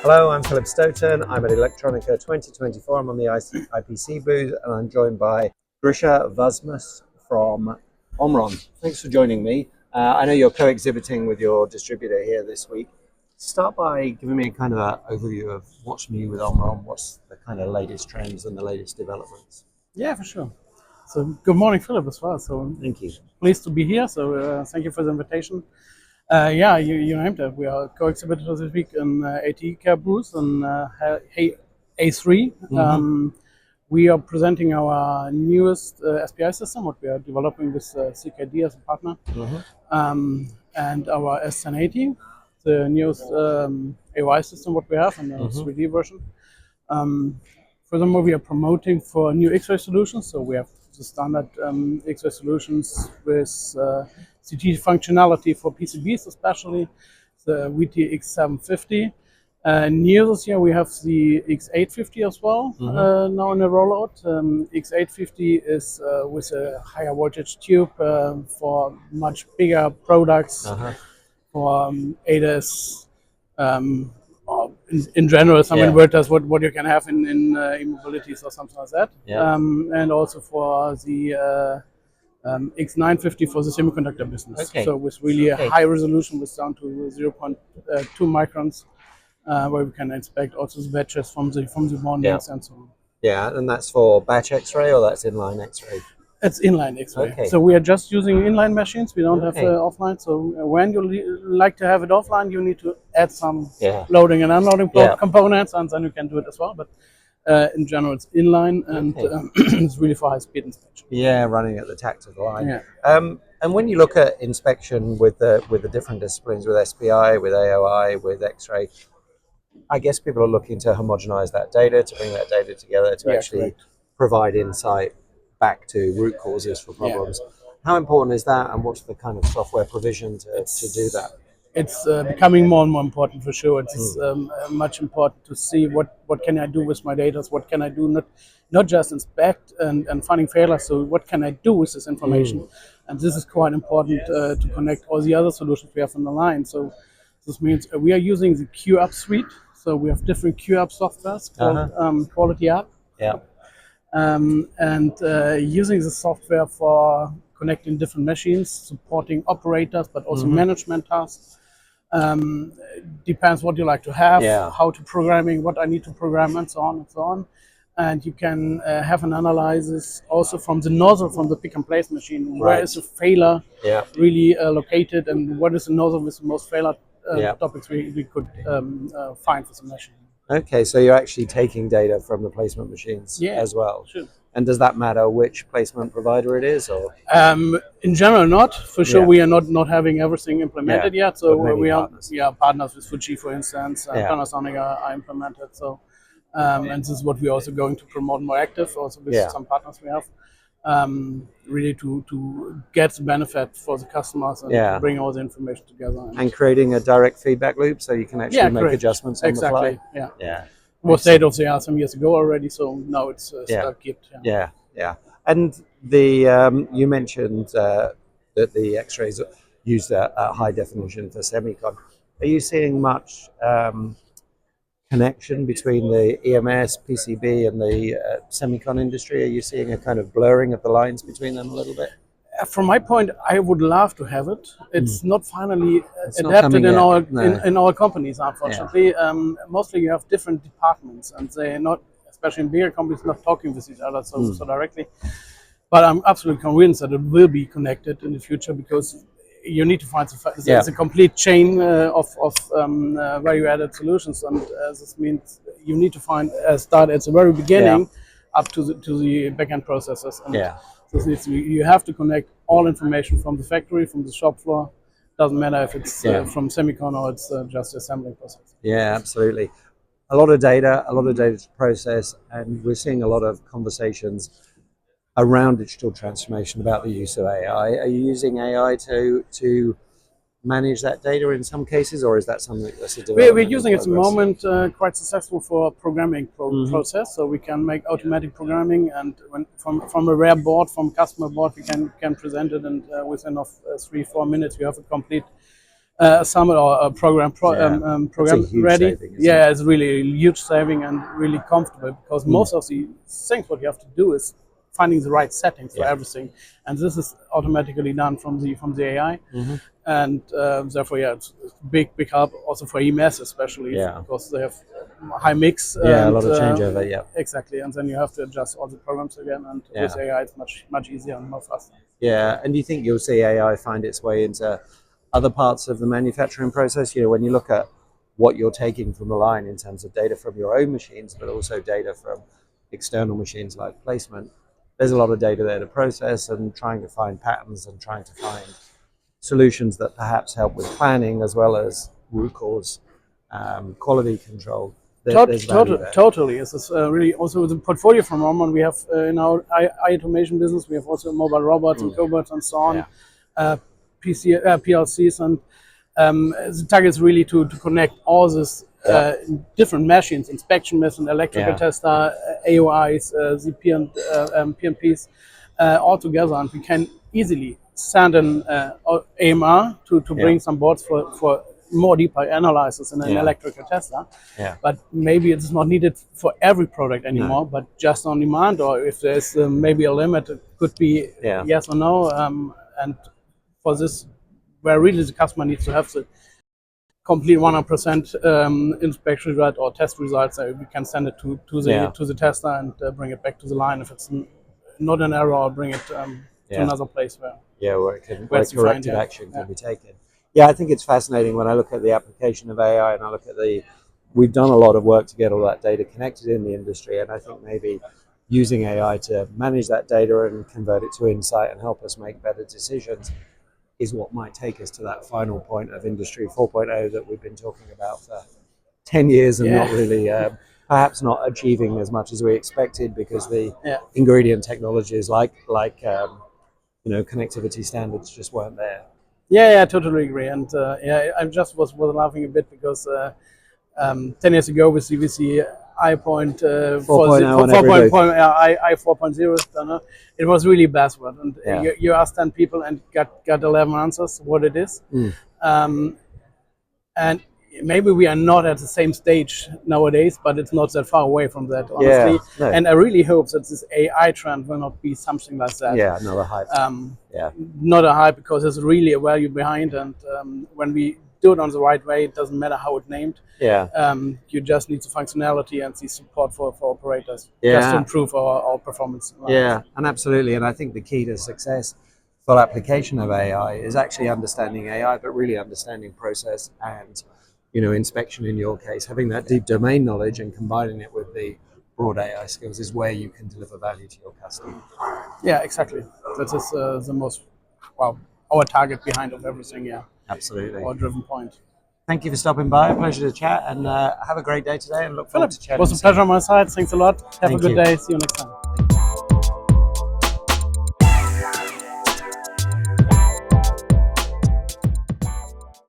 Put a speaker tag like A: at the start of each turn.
A: Hello, I'm Philip Stoughton. I'm at Electronica 2024. I'm on the IPC booth and I'm joined by Grischa Wasmus from Omron. Thanks for joining me. I know you're co-exhibiting with your distributor here this week. Start by giving me a kind of an overview of what's new with Omron, what's the kind of latest trends and the latest developments.
B: Yeah, for sure. So good morning, Philip, as well. So
A: Thank you.
B: Pleased to be here. So thank you for the invitation. Yeah, you named it. We are co-exhibitors this week in AT Care booth and A3. We are presenting our newest SPI system, what we are developing with CKD as a partner, and our SN80, the newest AOI system what we have in the 3D version. Furthermore, we are promoting for new X-ray solutions. So we have the standard X-ray solutions with CT functionality for PCBs, especially the VT-X750. New this year, we have the X850 as well, now in the rollout. X850 is with a higher voltage tube for much bigger products, for ADAS, in general, some inverters, what you can have in e-mobilities or something like that. And also for the X950 for the semiconductor business. So with really a high resolution, with down to 0.2 microns, where we can inspect also the batches from the bondings and so on.
A: Yeah, and that's for batch X-ray or that's inline X-ray?
B: It's inline X-ray. So we are just using inline machines. We don't have offline. So when you like to have it offline, you need to add some loading and unloading components, and then you can do it as well. But in general, it's inline, and it's really for high-speed inspection.
A: Yeah, running at the tactile line. And when you look at inspection with the different disciplines, with SPI, with AOI, with X-ray, I guess people are looking to homogenize that data, to bring that data together, to actually provide insight back to root causes for problems. How important is that, and what's the kind of software provision to do that?
B: It's becoming more and more important, for sure. It's much important to see what can I do with my data, what can I do, not just inspect and finding failures, so what can I do with this information. And this is quite important to connect all the other solutions we have on the line. So this means we are using the QApp suite, so we have different QApp softwares called Quality App. And using the software for connecting different machines, supporting operators, but also management tasks. Depends what you like to have, how to programming, what I need to program, and so on and so on. And you can have an analysis also from the nozzle, from the pick and place machine. Where is the failure really located, and what is the nozzle with the most failure topics we could find for the machine.
A: Okay, so you're actually taking data from the placement machines as well. Sure. And does that matter which placement provider it is, or?
B: In general, not. For sure, we are not having everything implemented yet. So we are partners with Fuji, for instance, Panasonic are implemented. So and this is what we're also going to promote more active, also with some partners we have. Really to get the benefit for the customers and to bring all the information together.
A: And creating a direct feedback loop so you can actually make adjustments on the fly.
B: It was state of the art some years ago already, so now it's kept.
A: And the you mentioned that the X-rays used at high definition for semicon. Are you seeing much connection between the EMS, PCB, and the semicon industry? Are you seeing a kind of blurring of the lines between them a little bit?
B: From my point, I would love to have it. It's not finally adapted in our companies, unfortunately. Mostly you have different departments, and they're not, especially in bigger companies, not talking with each other so directly. But I'm absolutely convinced that it will be connected in the future, because you need to find a complete chain of value-added solutions, and this means you need to find start at the very beginning up to the back-end processes. And this you have to connect all information from the factory, from the shop floor. Doesn't matter if it's from semicon or it's just assembling process.
A: Yeah, absolutely. A lot of data to process, and we're seeing a lot of conversations around digital transformation about the use of AI. Are you using AI to manage that data in some cases, or is that something that's a development?
B: We're using it at the moment quite successful for programming process, so we can make automatic programming, and from a rare board, from customer board, we can present it, and within 3-4 minutes you have a complete summit or a program program ready. Yeah, it's really a huge saving and really comfortable, because most of the things what you have to do is finding the right settings for everything, and this is automatically done from the AI, and therefore, yeah, it's big help also for EMS especially, because they have high mix.
A: A lot of changeover. Yeah,
B: exactly, and then you have to adjust all the programs again, and with AI it's much easier and more faster.
A: Yeah, and do you think you'll see AI find its way into other parts of the manufacturing process? You know, when you look at what you're taking from the line in terms of data from your own machines, but also data from external machines like placement, there's a lot of data there to process, and trying to find patterns and trying to find solutions that perhaps help with planning as well as root cause quality control.
B: Totally. This is really also the portfolio from Omron. We have in our automation business, we have also mobile robots and cobots and so on, PLCs, and the target is really to connect all this different machines, inspection machines, electrical tester, AOIs, ZP and PMPs, all together, and we can easily send an AMR to bring some boards for more deeper analysis in an electrical tester. But maybe it's not needed for every product anymore, but just on demand, or if there's maybe a limit, it could be yes or no. And for this, where really the customer needs to have the complete 100% inspection result or test results, we can send it to the tester and bring it back to the line. If it's not an error, or bring it to another place where
A: corrective action can be taken. Yeah, I think it's fascinating when I look at the application of AI, and I look at we've done a lot of work to get all that data connected in the industry, and I think maybe using AI to manage that data and convert it to insight and help us make better decisions is what might take us to that final point of Industry 4.0 that we've been talking about for 10 years and not really, perhaps not achieving as much as we expected, because the ingredient technologies like connectivity standards just weren't there.
B: Yeah, I totally agree. And I just was laughing a bit because 10 years ago with the i.4.0 i4.0, it was really buzzword, and you asked 10 people and got 11 answers what it is. And maybe we are not at the same stage nowadays, but it's not that far away from that, honestly. And I really hope that this AI trend will not be something like that.
A: Yeah, not a hype.
B: Not a hype, because there's really a value behind, and when we do it on the right way, it doesn't matter how it's named. You just need the functionality and the support for operators just to improve our performance.
A: Yeah, and absolutely. And I think the key to success for application of AI is actually understanding AI, but really understanding process and inspection in your case. Having that deep domain knowledge and combining it with the broad AI skills is where you can deliver value to your customer.
B: Yeah, exactly. That is the most, our target behind of everything. Yeah,
A: absolutely.
B: Our driven point.
A: Thank you for stopping by. Pleasure to chat, and have a great day today, and look forward to chatting.
B: It was a pleasure on my side. Thanks a lot. Have a good day. See you next time.